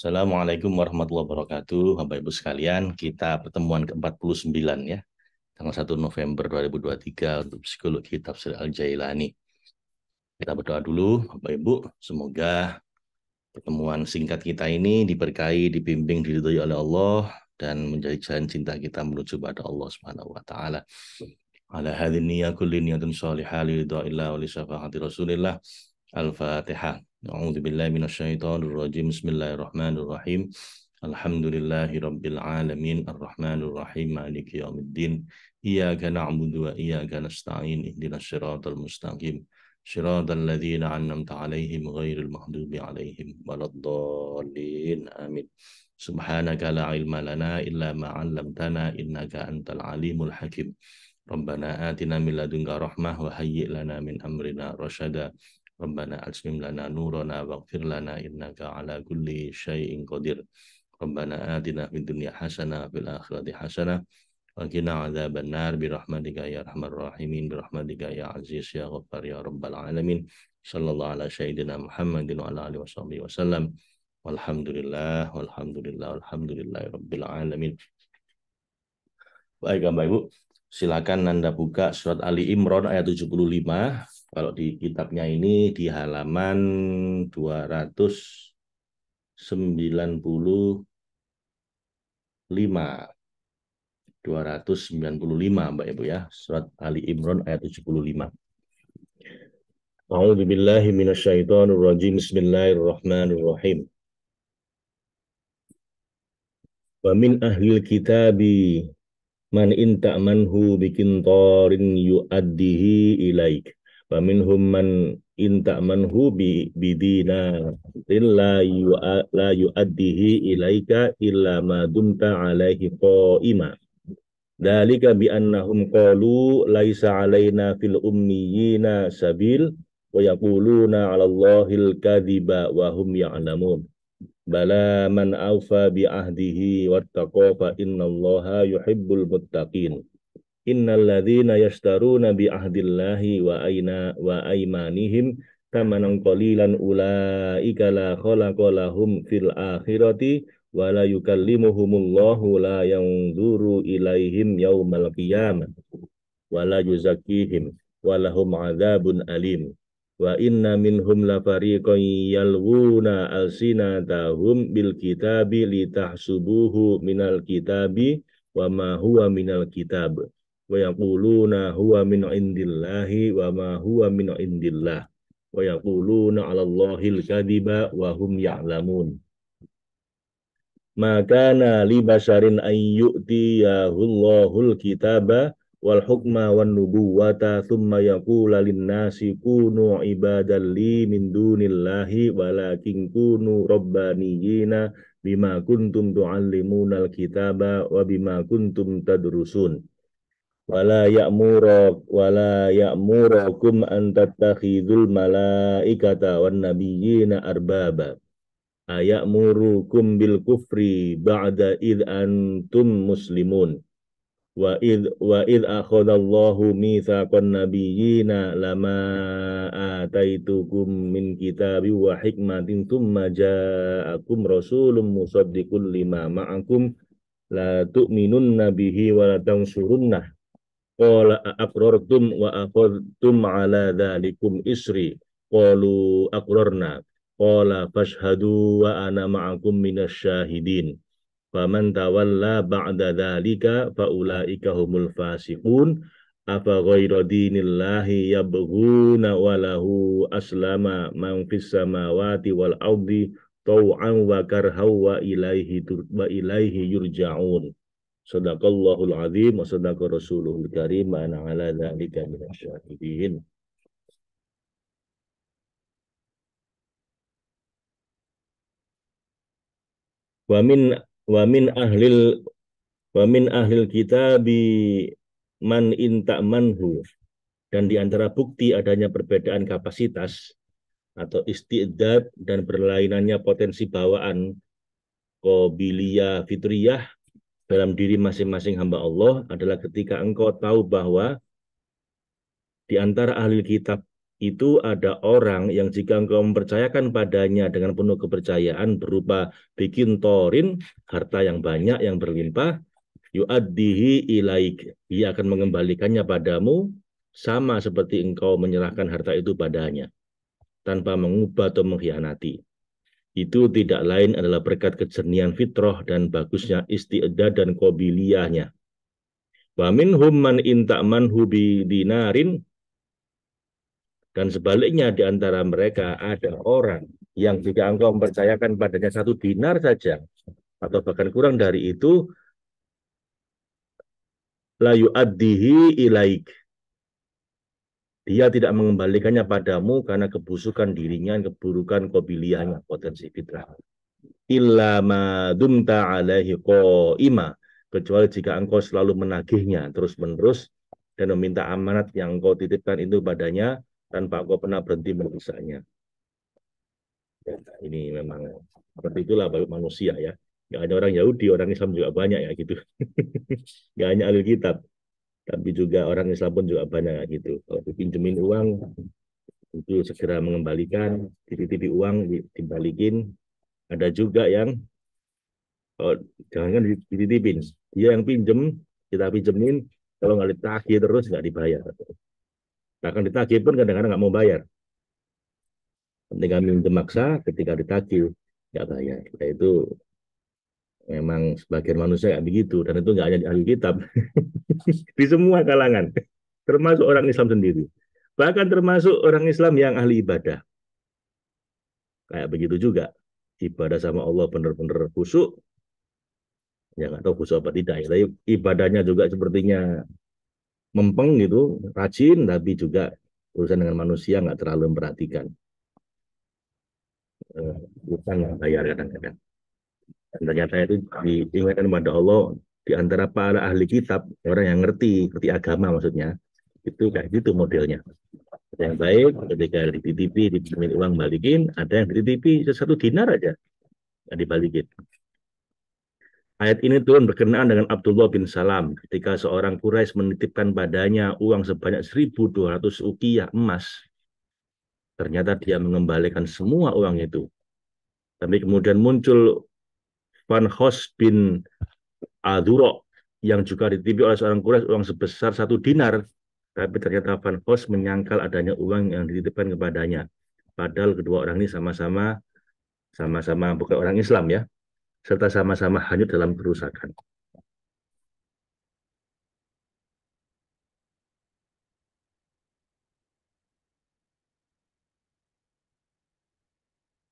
Assalamualaikum warahmatullahi wabarakatuh. Bapak Ibu sekalian, kita pertemuan ke-49 ya, tanggal 1 November 2023 untuk psikologi tafsir Al-Jailani. Kita berdoa dulu, Bapak Ibu, semoga pertemuan singkat kita ini diberkahi, dibimbing, diridhoi oleh Allah dan menjadi jalan cinta kita menuju pada Allah Subhanahu wa taala. Ala hadhihi niyyah kulli niyyatin shalihah li ridha'illah wa li syafa'ati Rasulillah. Al-Fatihah. A'udzu billahi minasyaitonir rajim. Bismillahirrahmanirrahim. Alhamdulillahi rabbil alamin arrahmanir rahim maliki yaumiddin. Iyyaka na'budu wa iyyaka nasta'in ihdinas siratal mustaqim. Shiratal ladzina an'amta 'alaihim ghairil maghdubi 'alaihim waladdallin. Amin. Subhanaka la ilma lana illa ma 'allamtana innaka antal alimul hakim. Rabbana atina min ladunka rahmah wa hayyi' lana min amrina rasyada. Rabbana aslim lana nurana waghfir lana innaka ala kulli syai'in qadir. Rabbana atina fid dunya hasanah fil akhirati hasanah wa qina adzabannar bi rahmatika ya arhamar rahimin bi rahmatika ya aziz ya ghaffar ya rabbal alamin. Sallallahu ala sayyidina Muhammadin wa ala alihi washabihi wasallam. Walhamdulillah rabbil alamin. Baik Bapak Ibu, silakan Anda buka surat Ali Imran ayat 75. Kalau di kitabnya ini di halaman 295. 295 Mbak Ibu ya. Surat Ali Imran ayat 75. A'udzu billahi minasyaitonir rajim. Bismillahirrahmanirrahim. Wa min ahlil kitabi man in ta'manhu biqintarin yu'addihi ilaik. Wa minhum man in ta'manhu bidina la yu'addihi ilaika illa ma dumta alaihi qa'ima. Dzalika bi annahum qalu laisa alaina fil ummiyina sabil wa yaquluna 'ala Allahil kadhiba wa hum ya'lamun. Bala man awfa bi ahdihi wattaqa fa innallaha yuhibbul muttaqin. Innal ladzina yashtaruna bi ahdillahi wa aymanihim thamanan qalilan ulaika la khalaqa lahum fil akhirati wa la yukallimuhumullahu la yanzuru ilaihim yaumal qiyamah wa la yuzakkihim wa lahum adzabun alim. Wa inna minhum la fariqan yalwuna alsinatahum bil kitabi litahsubuhu minal kitabi wa ma huwa minal kitab wa yaquluna huwa min indillahi wa ma huwa min indillah wa yaquluna 'ala Allahil kadhiba wa hum ya'lamun. Maka li basharin an yu'tiyahullahul kitaba wal hukma wan nubuwata thumma yaqula lin nasi kunu ibadan li min dunillahi walakin kunu rabbaniyina bima kuntum tuallimunal kitaba wa bima kuntum tadrusun wala ya'murakum an tattakhidul malaikata wan nabiyina arbaba aya'murukum bil kufri ba'da id antum muslimun. Wa id akhadallahu mitsaqan nabiyyina lama ataitukum min kitabi wa hikmatin thumma ja'akum rasulun musaddiqun lima ma'akum la tu'minunna bihi wa la tansurunnah qala aqrartum wa akhadtum ala dhalikum isri qalu aqrarna qala fashhadu wa ana ma'akum minasyahidin. Faman tawalla ba'da dzalika faulaika humul fasiqun. Afa ghayra dinillahi yabghuna wa lahu aslama man fis samawati wal ardi tau'an wa karhaw wa ilaihi yurja'un. Shadaqallahul azim wa sadaqa rasuluhul karim wa ana ala dzalika minasyahidin. Wa min wa min ahlil kitabi man in ta'manhu, dan di antara bukti adanya perbedaan kapasitas atau isti'dad dan berlainannya potensi bawaan qabiliyah fitriyah dalam diri masing-masing hamba Allah adalah ketika engkau tahu bahwa di antara ahli kitab itu ada orang yang jika engkau mempercayakan padanya dengan penuh kepercayaan berupa bikin torin, harta yang banyak, yang berlimpah, yu'addihi ilaik, dia akan mengembalikannya padamu, sama seperti engkau menyerahkan harta itu padanya, tanpa mengubah atau mengkhianati. Itu tidak lain adalah berkat kejernihan fitrah dan bagusnya isti'dad dan qobiliyahnya. Wa minhum man in ta'manhu bi dinarin, dan sebaliknya di antara mereka ada orang yang jika engkau mempercayakan padanya 1 dinar saja atau bahkan kurang dari itu, la yu'addihi ilaik, dia tidak mengembalikannya padamu karena kebusukan dirinya, keburukan qobiliyahnya, potensi fitrah. Illa ma dumta alaihi qaima, kecuali jika engkau selalu menagihnya terus-menerus dan meminta amanat yang engkau titipkan itu padanya tanpa engkau pernah berhenti mengisahnya. Ya, ini memang seperti itulah manusia ya. Nggak hanya orang Yahudi, orang Islam juga banyak ya gitu. Nggak hanya ahli kitab, tapi juga orang Islam pun juga banyak ya gitu. Kalau dipinjemin uang, itu segera mengembalikan, titip-titip uang dibalikin. Ada juga yang oh, jangan dititipin, dia yang pinjem, kita pinjemin, kalau nggak ditagih terus nggak dibayar. Bahkan ditagih pun kadang-kadang nggak mau bayar. Ketika minjem maksa, ketika ditagih nggak bayar. Nah, itu memang sebagian manusia nggak begitu, dan itu nggak hanya di ahli kitab, di semua kalangan, termasuk orang Islam sendiri. Bahkan termasuk orang Islam yang ahli ibadah. Kayak begitu juga. Ibadah sama Allah benar-benar khusyuk, ya nggak tahu khusyuk apa tidak. Ya. Tapi ibadahnya juga sepertinya mempeng gitu, rajin, tapi juga urusan dengan manusia nggak terlalu memperhatikan. Bukan yang bayar kadang-kadang. Dan ternyata itu diingatkan pada Allah di antara para ahli kitab, orang yang ngerti agama maksudnya, itu kayak gitu modelnya. Ada yang baik, ketika dititipi, dipinjemin uang balikin, ada yang dititipi 1 dinar aja, nggak dibalikin. Ayat ini turun berkenaan dengan Abdullah bin Salam ketika seorang Quraisy menitipkan padanya uang sebanyak 1.200 uqiyah emas. Ternyata dia mengembalikan semua uang itu. Tapi kemudian muncul Van Hos bin Aduro yang juga dititipi oleh seorang Quraisy uang sebesar 1 dinar. Tapi ternyata Van Hos menyangkal adanya uang yang dititipkan kepadanya. Padahal kedua orang ini sama-sama bukan orang Islam ya, serta sama-sama hanyut dalam kerusakan.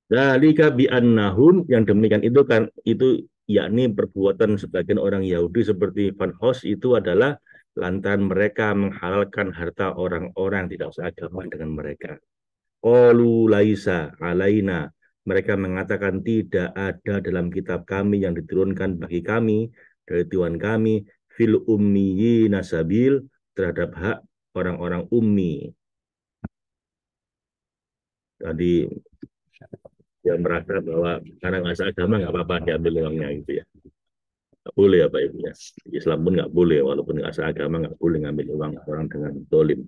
Dzalika bi'annahum, yang demikian itu kan itu yakni perbuatan sebagian orang Yahudi seperti Van Hos itu adalah lantaran mereka menghalalkan harta orang-orang tidak seagama dengan mereka. Qalu laisa alaina, mereka mengatakan tidak ada dalam kitab kami yang diturunkan bagi kami dari Tuhan kami fil ummiyina sabil, terhadap hak orang-orang ummi. Tadi dia merasa bahwa karena nggak seagama nggak apa-apa diambil uangnya gitu ya. Nggak boleh apa Ibu ya. Islam pun nggak boleh, walaupun nggak seagama nggak boleh ngambil uang orang dengan dolim.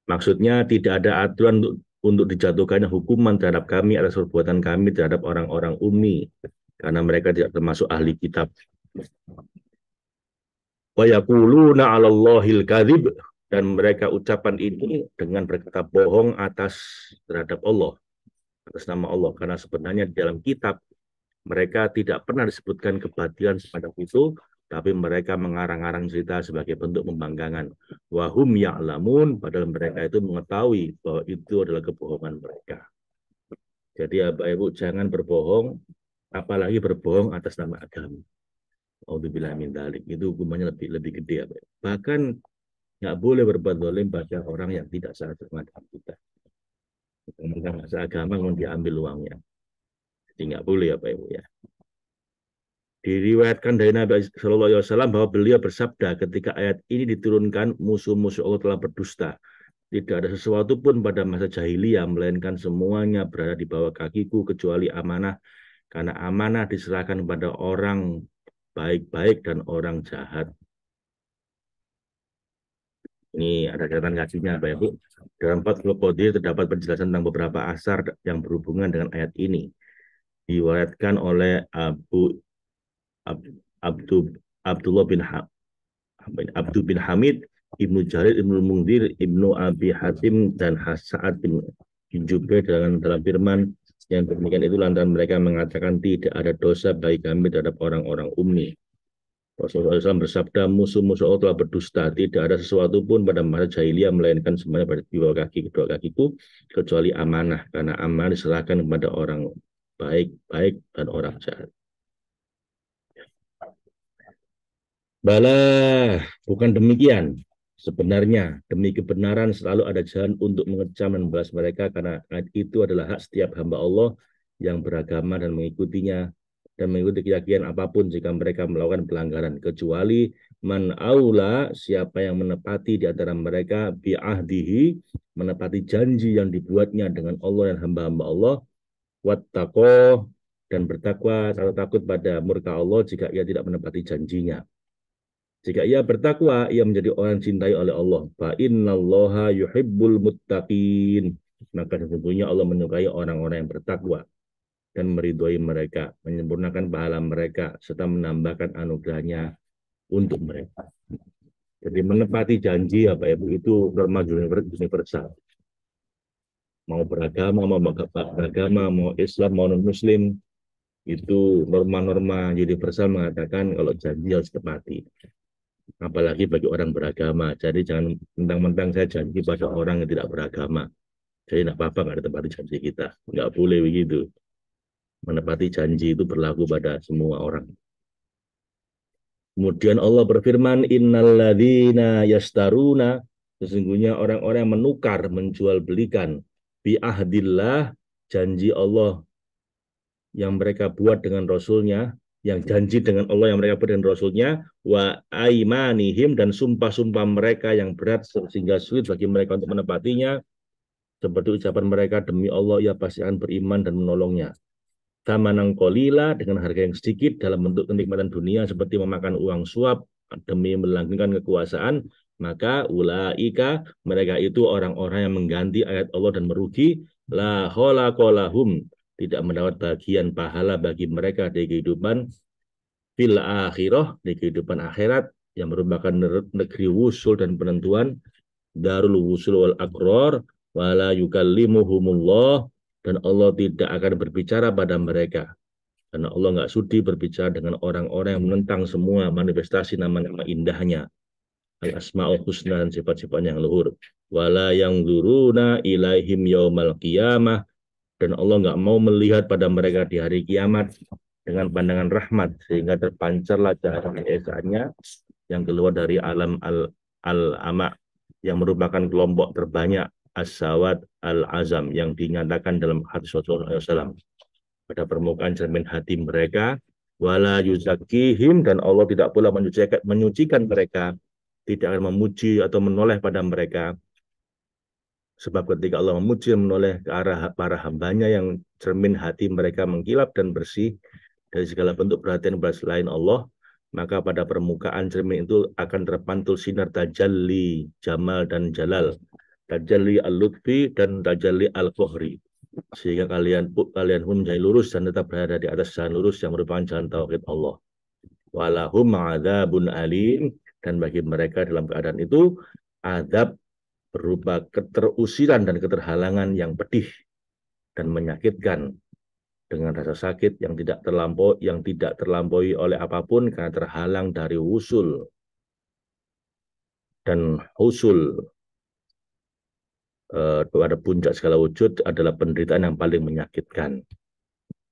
Maksudnya tidak ada aturan untuk dijatuhkannya hukuman terhadap kami atas perbuatan kami terhadap orang-orang ummi, karena mereka tidak termasuk ahli kitab. Wa yaquluna 'alallahil kadzib, dan mereka ucapan ini dengan berkata bohong terhadap Allah, atas nama Allah, karena sebenarnya di dalam kitab mereka tidak pernah disebutkan kebatilan semacam itu, tapi mereka mengarang-arang cerita sebagai bentuk pembangkangan. Wahum ya'lamun, padahal mereka itu mengetahui bahwa itu adalah kebohongan mereka. Jadi ya Bapak Ibu, jangan berbohong, apalagi berbohong atas nama agama. Auzubillah min dzalik. Itu hukumannya lebih lebih gede ya, Pak. Bahkan nggak boleh berbuat zalim pada orang yang tidak seagama dengan kita. Mereka nggak seagama, mau diambil uangnya. Jadi nggak boleh ya Pak Ibu ya. Diriwayatkan dari Nabi Shallallahu Alaihi Wasallam bahwa beliau bersabda ketika ayat ini diturunkan, musuh-musuh Allah telah berdusta. Tidak ada sesuatu pun pada masa jahiliyah, melainkan semuanya berada di bawah kakiku kecuali amanah. Karena amanah diserahkan pada orang baik-baik dan orang jahat. Ini ada catatan kakinya, Bapak Ibu. Dalam Fathul Qadir terdapat penjelasan tentang beberapa asar yang berhubungan dengan ayat ini. Diwayatkan oleh Ab, Abdu, Abdullah Abdu bin Hamid, Ibnu Jarir, Ibnu Mungdir, Ibnu Abi Hatim, dan Sa'ad bin Jubair dalam firman yang demikian itu lantaran mereka mengatakan tidak ada dosa bagi kami terhadap orang-orang ummi. Rasulullah SAW bersabda, musuh-musuh Allah telah berdusta. Tidak ada sesuatu pun pada masa jahiliyah melainkan semuanya pada kedua kakiku kecuali amanah, karena amanah diserahkan kepada orang baik dan orang jahat. Bala, bukan demikian. Sebenarnya, demi kebenaran selalu ada jalan untuk mengecam dan membalas mereka karena itu adalah hak setiap hamba Allah yang beragama dan mengikutinya dan mengikuti keyakinan apapun jika mereka melakukan pelanggaran kecuali man aula, siapa yang menepati di antara mereka bi'ahdihi, menepati janji yang dibuatnya dengan Allah dan hamba-hamba Allah, wattaqoh, dan bertakwa atau takut pada murka Allah jika ia tidak menepati janjinya. Jika ia bertakwa, ia menjadi orang cintai oleh Allah. Fa innallaha yuhibbul muttaqin. Maka sesungguhnya Allah menyukai orang-orang yang bertakwa dan meridhoi mereka, menyempurnakan pahala mereka, serta menambahkan anugerahnya untuk mereka. Jadi menepati janji ya Pak Ibu itu norma universal. Mau beragama, mau Islam, mau non-Muslim, itu norma-norma universal mengatakan kalau janji harus tepati. Apalagi bagi orang beragama. Jadi jangan mentang-mentang saya janji pada orang yang tidak beragama. Jadi tidak apa-apa, nggak ada tempat janji kita. Nggak boleh begitu. Menepati janji itu berlaku pada semua orang. Kemudian Allah berfirman, innalladzina yastaruna, sesungguhnya orang-orang yang menukar, menjual belikan, bi'ahdillah, janji Allah yang mereka buat dengan Rasulnya, yang janji dengan Allah yang mereka buat dengan Rasulnya, wa aimanihim, dan sumpah-sumpah mereka yang berat sehingga sulit bagi mereka untuk menepatinya, seperti ucapan mereka, demi Allah ia pasti akan beriman dan menolongnya. Thamanan qalila, dengan harga yang sedikit dalam bentuk kenikmatan dunia seperti memakan uang suap demi melanggengkan kekuasaan, maka ulaika, mereka itu orang-orang yang mengganti ayat Allah dan merugi, la khalaqalahum, tidak mendapat bagian pahala bagi mereka di kehidupan fil akhirah, di kehidupan akhirat yang merupakan negeri wusul dan penentuan, darul wusul wal aqrar, wala yukallimuhumullah, dan Allah tidak akan berbicara pada mereka karena Allah nggak sudi berbicara dengan orang-orang yang menentang semua manifestasi nama-nama indahnya, al-asma'ul husna, dan sifat-sifat yang luhur. Wala yang zuruna ilaihim yaumal qiyamah, dan Allah nggak mau melihat pada mereka di hari kiamat dengan pandangan rahmat sehingga terpancarlah cahaya keesaannya yang keluar dari alam al-ama, yang merupakan kelompok terbanyak as-sawad al-azam yang dinyatakan dalam hadis Rasulullah SAW pada permukaan cermin hati mereka, wala yuzakihim, dan Allah tidak pula menyucikan mereka, tidak akan memuji atau menoleh pada mereka. Sebab ketika Allah memuji dan menoleh ke arah para hambanya yang cermin hati mereka mengkilap dan bersih dari segala bentuk perhatian kepada selain Allah, maka pada permukaan cermin itu akan terpantul sinar tajalli jamal dan jalal, tajalli al-lutfi dan tajalli al-kohri, sehingga kalian pun menjadi lurus dan tetap berada di atas jalan lurus yang merupakan jalan tauhid Allah. Walahum adzabun alim, dan bagi mereka dalam keadaan itu azab berupa keterusiran dan keterhalangan yang pedih dan menyakitkan, dengan rasa sakit yang tidak terlampaui oleh apapun karena terhalang dari wusul dan husul pada puncak segala wujud adalah penderitaan yang paling menyakitkan.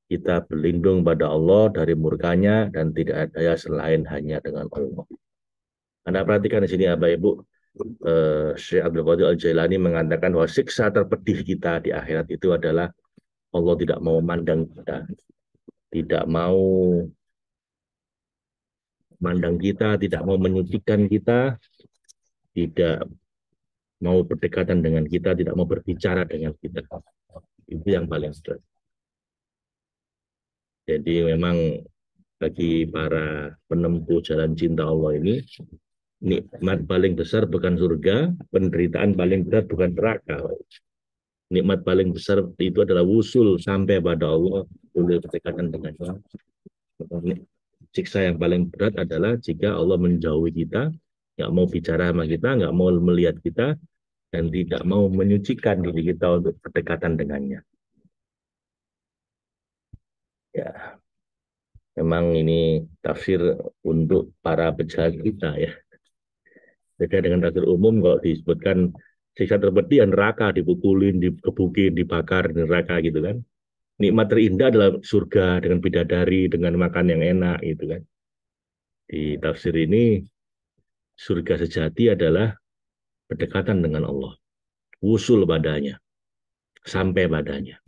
Kita berlindung pada Allah dari murkanya dan tidak ada selain hanya dengan Allah. Anda perhatikan di sini Bapak Ibu, Syekh Abdul Qadir Al-Jailani mengatakan bahwa siksa terpedih kita di akhirat itu adalah Allah tidak mau memandang kita, tidak mau memandang kita, tidak mau menyucikan kita, tidak mau berdekatan dengan kita, tidak mau berbicara dengan kita. Itu yang paling berat. Jadi memang bagi para penempuh jalan cinta Allah ini, Nikmat paling besar bukan surga, penderitaan paling berat bukan neraka. Nikmat paling besar itu adalah wusul sampai pada Allah, boleh berdekatan dengan Allah. Siksa yang paling berat adalah jika Allah menjauhi kita, nggak mau bicara sama kita, nggak mau melihat kita, dan tidak mau menyucikan diri kita untuk berdekatan dengannya. Ya, memang ini tafsir untuk para pejahat kita ya. Beda dengan tafsir umum kalau disebutkan siksa terpedih ya neraka, dipukulin, dikebukin, dibakar di neraka gitu kan. Nikmat terindah adalah surga dengan bidadari, dengan makan yang enak gitu kan. Di tafsir ini surga sejati adalah berdekatan dengan Allah, wusul padanya, sampai padanya.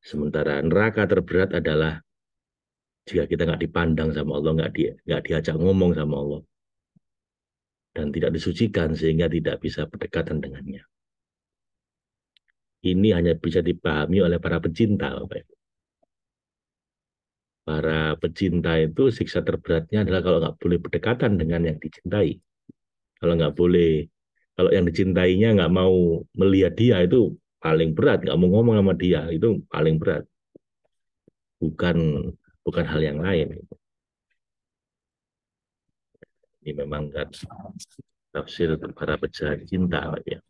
Sementara neraka terberat adalah jika kita nggak dipandang sama Allah, nggak diajak ngomong sama Allah, dan tidak disucikan sehingga tidak bisa berdekatan dengannya. Ini hanya bisa dipahami oleh para pecinta, Bapak Ibu. Para pecinta itu siksa terberatnya adalah kalau nggak boleh berdekatan dengan yang dicintai. Kalau nggak boleh, kalau yang dicintainya nggak mau melihat dia itu paling berat, nggak mau ngomong sama dia itu paling berat. Bukan bukan hal yang lain. Ini memang kan tafsir para pejahat cinta, ya.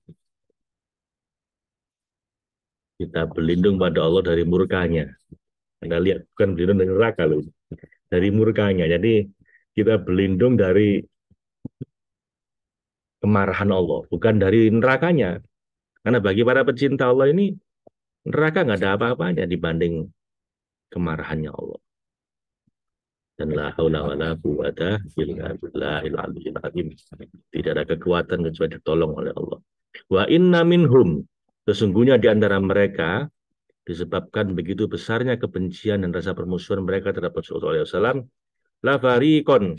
Kita berlindung pada Allah dari murkanya. Anda lihat, bukan berlindung dari neraka loh, dari murkanya. Jadi kita berlindung dari kemarahan Allah, bukan dari nerakanya. Karena bagi para pecinta Allah ini, neraka nggak ada apa-apanya dibanding kemarahannya Allah. Dan la haula wala quwata illa billahil aliyyil azim. Tidak ada kekuatan kecuali ditolong oleh Allah. Wa inna minhum, sesungguhnya di antara mereka disebabkan begitu besarnya kebencian dan rasa permusuhan mereka terhadap Rasulullah SAW, la fariqon,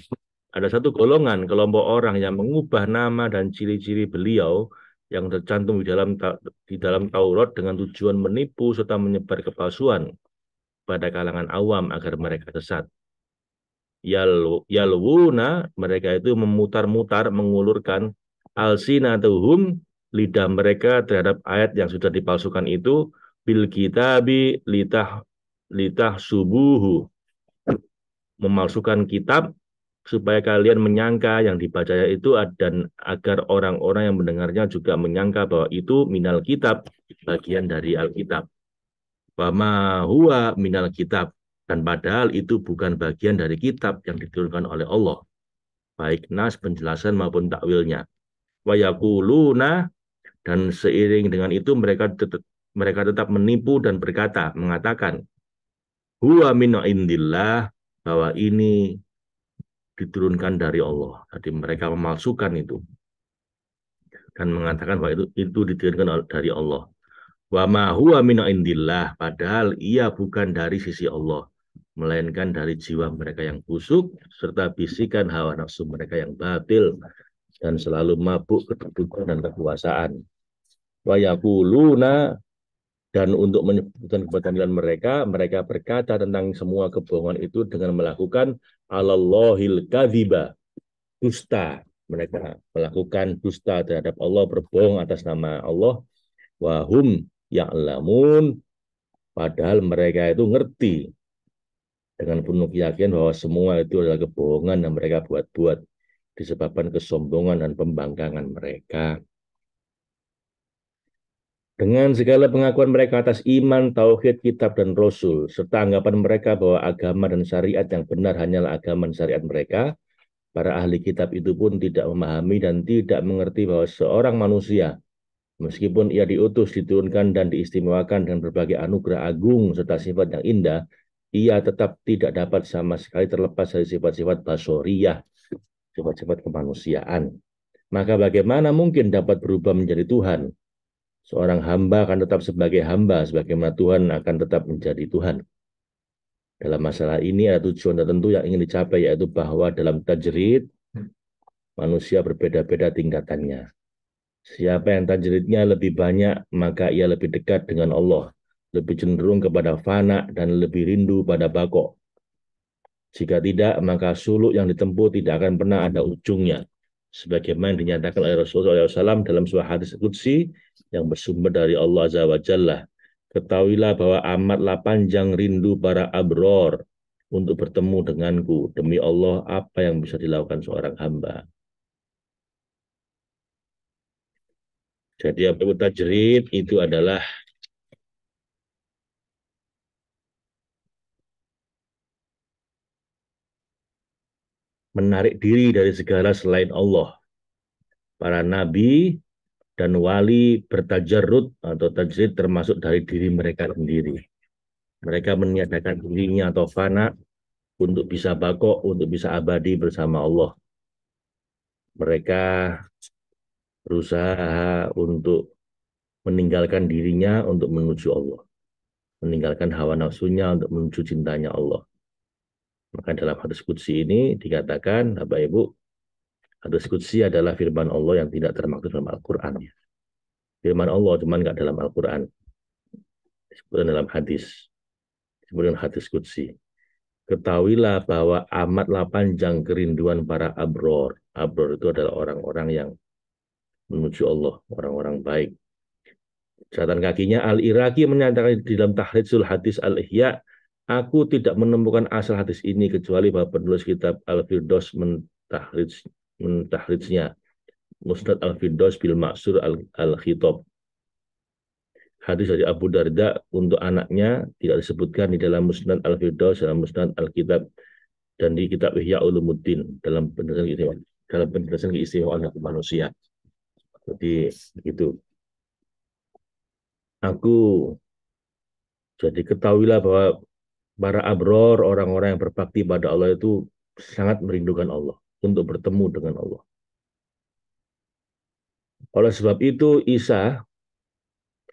ada satu golongan kelompok orang yang mengubah nama dan ciri-ciri beliau yang tercantum di dalam Taurat dengan tujuan menipu serta menyebar kepalsuan pada kalangan awam agar mereka sesat. Yalwuna, mereka itu memutar-mutar, mengulurkan alsinatuhum, lidah mereka terhadap ayat yang sudah dipalsukan itu, bil kitabi litah subuhu, memalsukan kitab supaya kalian menyangka yang dibacanya itu, dan agar orang-orang yang mendengarnya juga menyangka bahwa itu minal kitab, bagian dari Alkitab. Wama huwa minal kitab, dan padahal itu bukan bagian dari kitab yang diturunkan oleh Allah, baik nas penjelasan maupun takwilnya. Wa yaquluna, dan seiring dengan itu mereka tetap menipu dan mengatakan huwa min indillah, bahwa ini diturunkan dari Allah. Jadi mereka memalsukan itu dan mengatakan bahwa itu diturunkan dari Allah. Wa ma huwa min indillah, padahal ia bukan dari sisi Allah, melainkan dari jiwa mereka yang busuk serta bisikan hawa nafsu mereka yang batil dan selalu mabuk kedudukan dan kekuasaan. Wa yaquluna, dan untuk menyebutkan kebatilan mereka, mereka berkata tentang semua kebohongan itu dengan melakukan alallahil kadhiba, dusta. Mereka melakukan dusta terhadap Allah, berbohong atas nama Allah. Wahum ya'lamun, padahal mereka itu ngerti dengan penuh keyakinan bahwa semua itu adalah kebohongan yang mereka buat-buat disebabkan kesombongan dan pembangkangan mereka. Dengan segala pengakuan mereka atas iman, tauhid, kitab, dan rasul, serta anggapan mereka bahwa agama dan syariat yang benar hanyalah agama dan syariat mereka, para ahli kitab itu pun tidak memahami dan tidak mengerti bahwa seorang manusia, meskipun ia diutus, diturunkan, dan diistimewakan dengan berbagai anugerah agung serta sifat yang indah, ia tetap tidak dapat sama sekali terlepas dari sifat-sifat basoriyah, sifat-sifat kemanusiaan. Maka bagaimana mungkin dapat berubah menjadi Tuhan? Seorang hamba akan tetap sebagai hamba, sebagaimana Tuhan akan tetap menjadi Tuhan. Dalam masalah ini ada tujuan tertentu yang ingin dicapai, yaitu bahwa dalam tajrid, manusia berbeda-beda tingkatannya. Siapa yang tajridnya lebih banyak, maka ia lebih dekat dengan Allah, lebih cenderung kepada fana, dan lebih rindu pada bako. Jika tidak, maka suluk yang ditempuh tidak akan pernah ada ujungnya. sebagaimana dinyatakan oleh Rasulullah SAW dalam sebuah hadis qudsi yang bersumber dari Allah Azza wa Jalla. Ketahuilah bahwa amatlah panjang rindu para abror untuk bertemu denganku. Demi Allah, apa yang bisa dilakukan seorang hamba. Jadi apa itu tajrid itu adalah menarik diri dari segala selain Allah. Para nabi dan wali bertajarrud atau tajrid termasuk dari diri mereka sendiri. Mereka meniadakan dirinya atau fana untuk bisa bako, untuk bisa abadi bersama Allah. Mereka berusaha untuk meninggalkan dirinya untuk menuju Allah. Meninggalkan hawa nafsunya untuk menuju cintanya Allah. Maka dalam hadis qudsi ini dikatakan, Bapak Ibu, hadis qudsi adalah firman Allah yang tidak termaktub dalam Al-Quran. Firman Allah cuma nggak dalam Al-Quran. Disebutkan dalam hadis. Disebutkan hadis qudsi. Ketahuilah bahwa amatlah panjang kerinduan para abror. Abror itu adalah orang-orang yang menuju Allah, orang-orang baik. Catatan kakinya Al-Iraqi menyatakan di dalam Tahrijul Hadis Al-Ihya, aku tidak menemukan asal hadis ini kecuali bahwa penulis kitab Al-Firdaus mentahrijnya Musnad Al-Firdaus bil Ma'sur Al-Khitab. Hadis dari Abu Darda untuk anaknya tidak disebutkan di dalam Musnad Al-Firdaus, dalam Musnad Al-Kitab, dan di kitab Ihya Ulumuddin dalam penjelasan keistimewaan manusia. Jadi itu. Jadi ketahuilah bahwa para abror, orang-orang yang berbakti pada Allah itu sangat merindukan Allah untuk bertemu dengan Allah. Oleh sebab itu Isa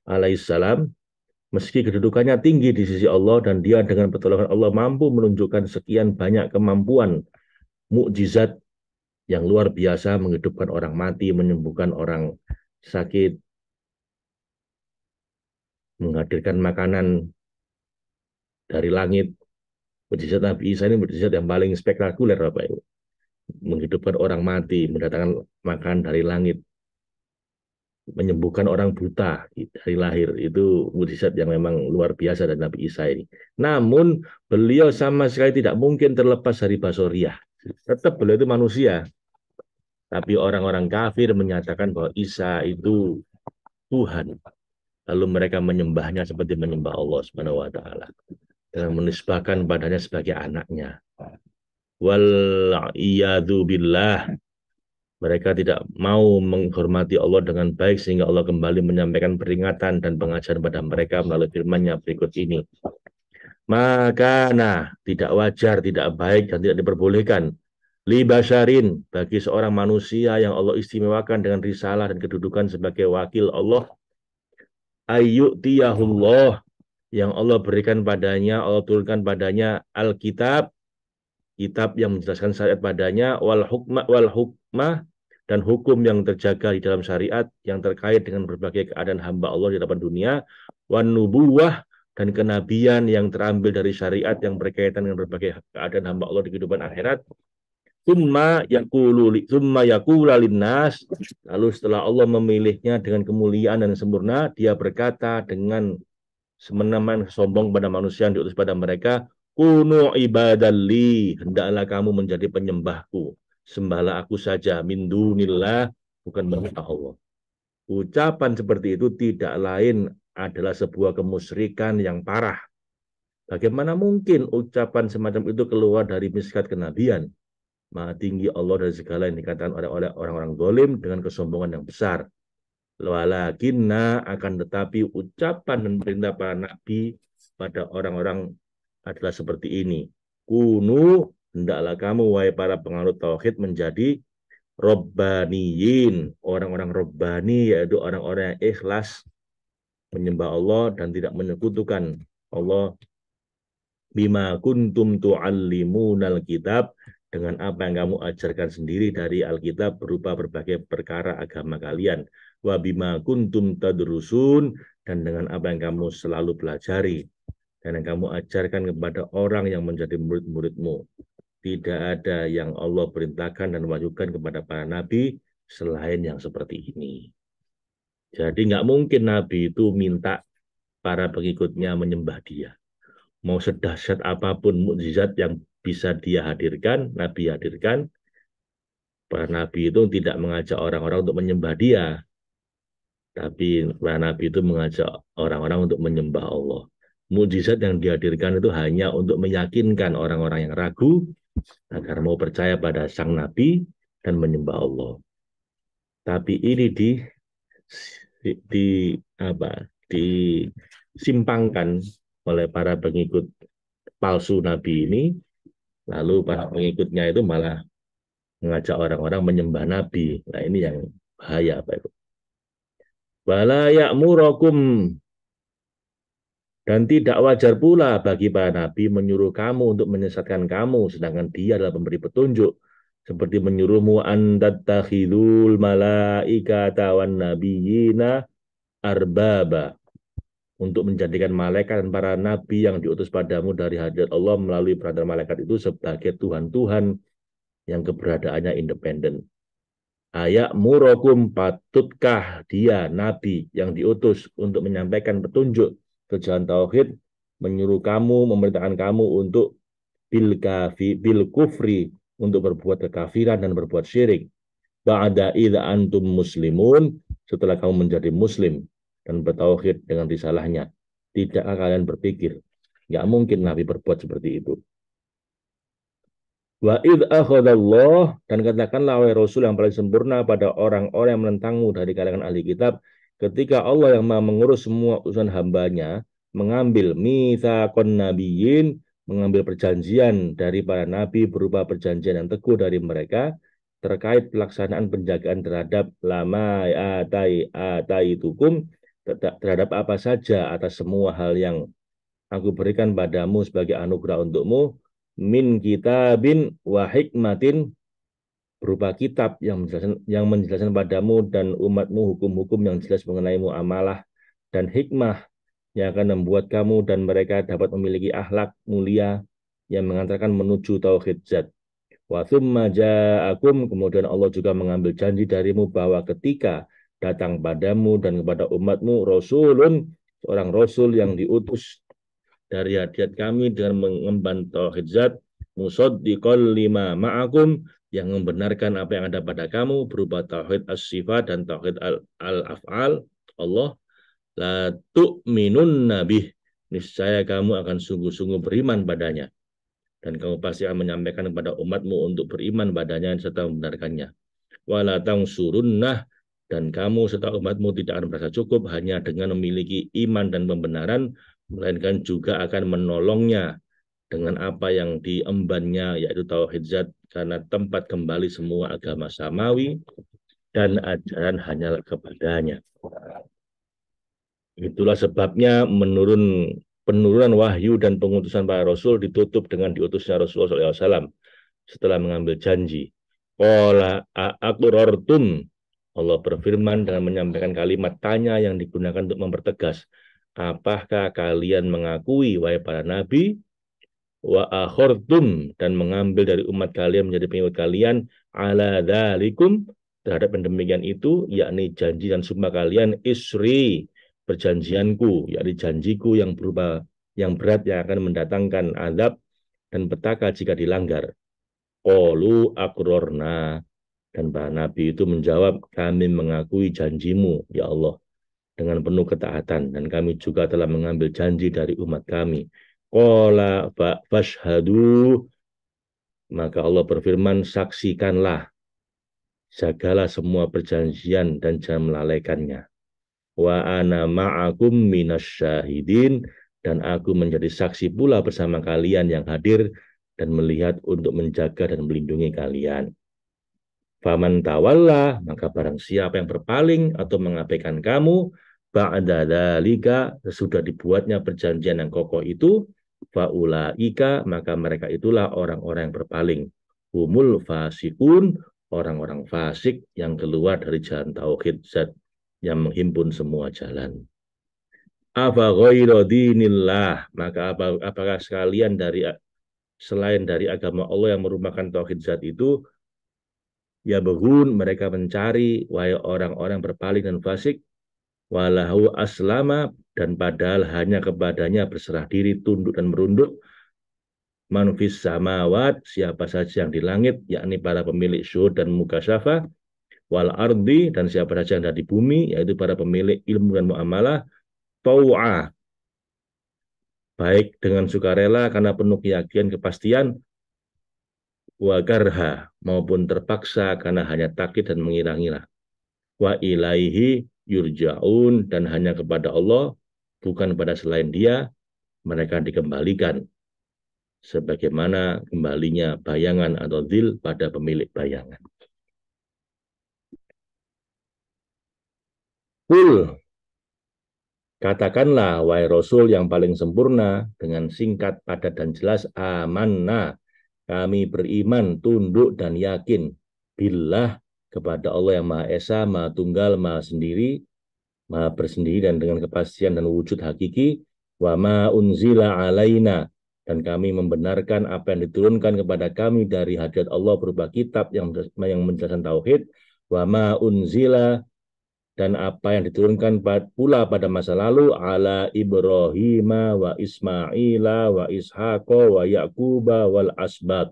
alaihissalam meski kedudukannya tinggi di sisi Allah dan dia dengan pertolongan Allah mampu menunjukkan sekian banyak kemampuan mukjizat yang luar biasa, menghidupkan orang mati, menyembuhkan orang sakit, menghadirkan makanan dari langit. Mukjizat Nabi Isa ini mukjizat yang paling spektakuler, Bapak Ibu. Menghidupkan orang mati, mendatangkan makan dari langit, menyembuhkan orang buta dari lahir. Itu mukjizat yang memang luar biasa dari Nabi Isa ini. Namun beliau sama sekali tidak mungkin terlepas dari basoriah. Tetap beliau itu manusia. Tapi orang-orang kafir menyatakan bahwa Isa itu Tuhan. Lalu mereka menyembahnya seperti menyembah Allah Subhanahu wa taala. Dan menisbahkan padanya sebagai anaknya. Wal iyadu billah. Mereka tidak mau menghormati Allah dengan baik sehingga Allah kembali menyampaikan peringatan dan pengajaran pada mereka melalui firman-Nya berikut ini. Maka tidak wajar, tidak baik dan tidak diperbolehkan li basyarin bagi seorang manusia yang Allah istimewakan dengan risalah dan kedudukan sebagai wakil Allah ayyutiyahullah yang Allah berikan padanya, Allah turunkan padanya Alkitab, kitab yang menjelaskan syariat padanya, wal hukmah dan hukum yang terjaga di dalam syariat yang terkait dengan berbagai keadaan hamba Allah di hadapan dunia, wan nubuwah dan kenabian yang terambil dari syariat yang berkaitan dengan berbagai keadaan hamba Allah di kehidupan akhirat. Summa yakula linnas, lalu setelah Allah memilihnya dengan kemuliaan dan sempurna, dia berkata dengan semena-mena sombong pada manusia yang diutus pada mereka, kunu ibadalli, hendaklah kamu menjadi penyembahku, sembahlah aku saja, min dunillah, bukan menyembah Allah. Ucapan seperti itu tidak lain adalah sebuah kemusyrikan yang parah. Bagaimana mungkin ucapan semacam itu keluar dari miskat kenabian? Maha tinggi Allah dari segala yang dikatakan oleh orang-orang zalim dengan kesombongan yang besar. Walakinna akan tetapi ucapan dan perintah para nabi pada orang-orang adalah seperti ini. Kunu, hendaklah kamu wahai para penganut tauhid menjadi robbaniyin, orang-orang robbani yaitu orang-orang yang ikhlas menyembah Allah dan tidak menyekutukan Allah. Bima kuntum tu'allimunal kitab, dengan apa yang kamu ajarkan sendiri dari Alkitab berupa berbagai perkara agama kalian. Wa bima kuntum tadrusun, dan dengan apa yang kamu selalu pelajari dan yang kamu ajarkan kepada orang yang menjadi murid-muridmu. Tidak ada yang Allah perintahkan dan wahyukan kepada para nabi selain yang seperti ini. Jadi nggak mungkin nabi itu minta para pengikutnya menyembah dia. Mau sedahsyat apapun mukjizat yang bisa dia hadirkan, nabi hadirkan, para nabi itu tidak mengajak orang-orang untuk menyembah dia, tapi para nabi itu mengajak orang-orang untuk menyembah Allah. Mukjizat yang dihadirkan itu hanya untuk meyakinkan orang-orang yang ragu agar mau percaya pada sang nabi dan menyembah Allah. Tapi ini di apa? Disimpangkan oleh para pengikut palsu nabi ini, lalu para pengikutnya itu malah mengajak orang-orang menyembah nabi. Nah, ini yang bahaya, Pak Ibu. Wala ya'murakum, dan tidak wajar pula bagi para nabi menyuruh kamu untuk menyesatkan kamu, sedangkan dia adalah pemberi petunjuk. Seperti menyuruhmu an tattakhidul malaikata wan nabiyina arbaba, untuk menjadikan malaikat dan para nabi yang diutus padamu dari hadirat Allah melalui perantara malaikat itu sebagai Tuhan-Tuhan yang keberadaannya independen. Ayak murokum, patutkah dia nabi yang diutus untuk menyampaikan petunjuk ke jalan tauhid, menyuruh kamu, memerintahkan kamu untuk bil kufri, untuk berbuat kekafiran dan berbuat syirik. Ba'da idza antum muslimun, setelah kamu menjadi muslim dan bertauhid dengan risalahnya. Tidakkah kalian berpikir? Nggak mungkin Nabi berbuat seperti itu. Wa id akhadallah, dan katakanlah wahai Rasul yang paling sempurna pada orang-orang yang menentangmu dari kalangan ahli kitab, ketika Allah yang Maha mengurus semua urusan hambanya, mengambil mitsaqon nabiyyin, mengambil perjanjian dari para nabi berupa perjanjian yang teguh dari mereka terkait pelaksanaan penjagaan terhadap lama ataitukum, terhadap apa saja atas semua hal yang aku berikan padamu sebagai anugerah untukmu, min kitabin wa hikmatin, berupa kitab yang menjelaskan padamu dan umatmu hukum-hukum yang jelas mengenai muamalah, dan hikmah yang akan membuat kamu dan mereka dapat memiliki akhlak mulia yang mengantarkan menuju tauhid zat. Wa thumma ja'akum, kemudian Allah juga mengambil janji darimu bahwa ketika datang padamu dan kepada umatmu rasulun, seorang rasul yang diutus dari hadiat kami dengan mengemban tauhid zat, musaddiqal lima ma'akum, yang membenarkan apa yang ada pada kamu berupa tauhid as-sifat dan tauhid al-af'al Allah. La tu'minun nabih, niscaya kamu akan sungguh-sungguh beriman padanya, dan kamu pasti akan menyampaikan kepada umatmu untuk beriman padanya serta membenarkannya. Wala tangsurunnah, dan kamu serta umatmu tidak akan merasa cukup hanya dengan memiliki iman dan pembenaran, melainkan juga akan menolongnya dengan apa yang diembannya, yaitu tauhid zat, karena tempat kembali semua agama samawi dan ajaran hanyalah kepadanya. Itulah sebabnya penurunan wahyu dan pengutusan para rasul ditutup dengan diutusnya Rasulullah SAW setelah mengambil janji. Qala aqrartum, Allah berfirman dengan menyampaikan kalimat tanya yang digunakan untuk mempertegas. Apakah kalian mengakui, wahai para nabi? Wa akhortum, dan mengambil dari umat kalian menjadi pengikut kalian, ala dzalikum, terhadap yang demikian itu, yakni janji dan sumpah kalian, isri, perjanjianku, yakni janjiku yang berat yang akan mendatangkan azab dan petaka jika dilanggar. Qalu aqrarna, dan para nabi itu menjawab, kami mengakui janjimu ya Allah dengan penuh ketaatan, dan kami juga telah mengambil janji dari umat kami. Qala fashhadu, maka Allah berfirman, saksikanlah, jagalah semua perjanjian dan jangan melalaikannya. Wa ana ma'akum minasyahidin, dan aku menjadi saksi pula bersama kalian yang hadir dan melihat untuk menjaga dan melindungi kalian. Faman tawalla, maka barang siapa yang berpaling atau mengabaikan kamu, ba'da dzalika, sesudah dibuatnya perjanjian yang kokoh itu, faulaika, maka mereka itulah orang-orang yang berpaling. Humul fasikun, orang-orang fasik yang keluar dari jalan tauhid zat yang menghimpun semua jalan. Afa ghairu dinillah, maka apakah sekalian dari selain dari agama Allah yang merupakan tauhid zat itu, ya berun mereka mencari wahai orang-orang berpaling dan fasik, walahu aslama dan padahal hanya kepadanya berserah diri, tunduk dan merunduk, manufis samawat siapa saja yang di langit, yakni para pemilik syuhud dan mukasyafah, wal ardi dan siapa saja yang ada di bumi, yaitu para pemilik ilmu dan muamalah, tau'a baik dengan sukarela karena penuh keyakinan kepastian, wa karha maupun terpaksa karena hanya takut dan mengira-ngira, wa ilaihi yurja'un dan hanya kepada Allah bukan pada selain dia mereka dikembalikan, sebagaimana kembalinya bayangan atau dhil pada pemilik bayangan. Kul, katakanlah wahai Rasul yang paling sempurna dengan singkat, padat dan jelas, amanna kami beriman, tunduk dan yakin billah kepada Allah yang Maha Esa, Maha Tunggal, Maha Sendiri, Maha Bersendiri dan dengan kepastian dan wujud hakiki, wa ma unzila alaina dan kami membenarkan apa yang diturunkan kepada kami dari hadirat Allah berupa kitab yang menjelaskan tauhid, wa ma unzila dan apa yang diturunkan pula pada masa lalu ala Ibrahim wa Ismaila wa Ishaqa wa Yaquba wal asbat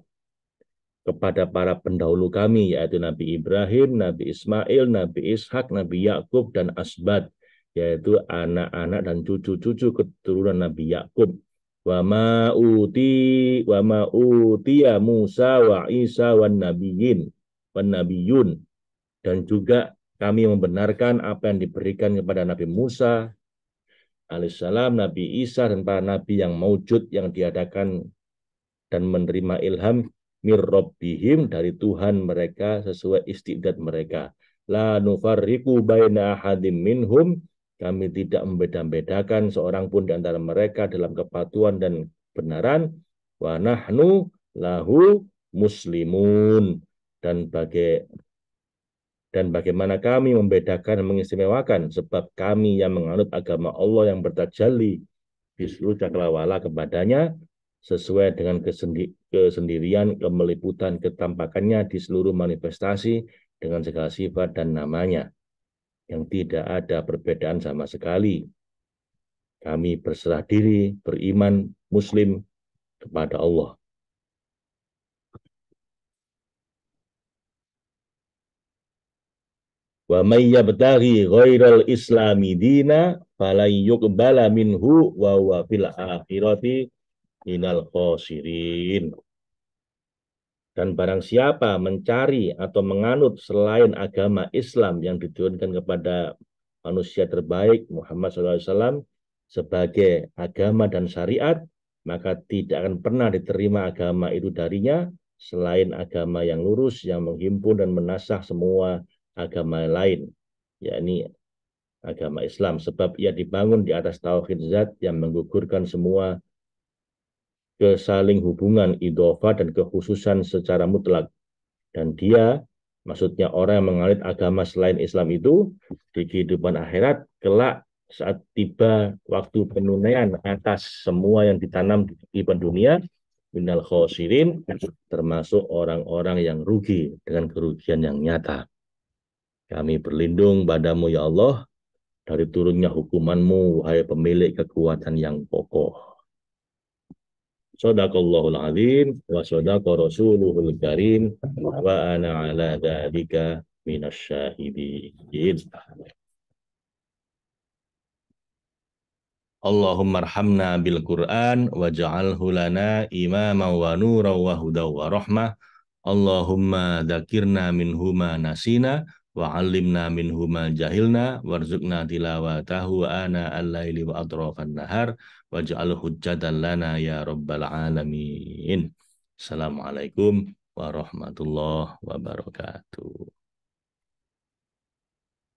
kepada para pendahulu kami yaitu Nabi Ibrahim, Nabi Ismail, Nabi Ishak, Nabi Yakub dan asbat yaitu anak-anak dan cucu-cucu keturunan Nabi Yakub. Wa ma utiya Musa wa Isa wan nabiyun dan juga kami membenarkan apa yang diberikan kepada Nabi Musa alaihissalam, Nabi Isa dan para nabi yang maujud yang diadakan dan menerima ilham mir rabbihim dari Tuhan mereka sesuai istidad mereka. La nufarriqu baina ahadim minhum, kami tidak membeda-bedakan seorang pun di antara mereka dalam kepatuhan dan kebenaran. Wa nahnu lahu muslimun dan bagaimana kami membedakan dan mengistimewakan sebab kami yang menganut agama Allah yang bertajalli di seluruh cakrawala kepadanya sesuai dengan kesendirian, kemeliputan, ketampakannya di seluruh manifestasi dengan segala sifat dan namanya yang tidak ada perbedaan sama sekali. Kami berserah diri, beriman, muslim kepada Allah. Wa may yabtaghi ghairal islami dina falan yuqbala minhu wa huwa fil akhirati minal khosirin. Dan barang siapa mencari atau menganut selain agama Islam yang diturunkan kepada manusia terbaik Muhammad SAW sebagai agama dan syariat, maka tidak akan pernah diterima agama itu darinya selain agama yang lurus yang menghimpun dan menasah semua agama lain, yakni agama Islam, sebab ia dibangun di atas tauhid zat yang menggugurkan semua kesaling hubungan idhofah dan kekhususan secara mutlak. Dan dia, maksudnya orang yang menganut agama selain Islam itu, di kehidupan akhirat, kelak saat tiba waktu penunaian atas semua yang ditanam di kehidupan dunia, minal khosirin, termasuk orang-orang yang rugi dengan kerugian yang nyata. Kami berlindung padamu ya Allah, dari turunnya hukumanmu, wahai pemilik kekuatan yang kokoh. Sadaqallahul azim wa sadaqa rasuluhul karim wa ana ala dzalika minasyahidin. Allahumma arhamna bil Qur'an waj'alhu lana imaman wa nuran wa hudaw wa rahmah. Allahumma dzakirna minhuma nasina wa 'allimna minhuma jahilna warzuqna tilawatahu ana al-laili wa atrafan nahar waj'al hujjatan lana ya rabbal alamin. Assalamualaikum warahmatullahi wabarakatuh.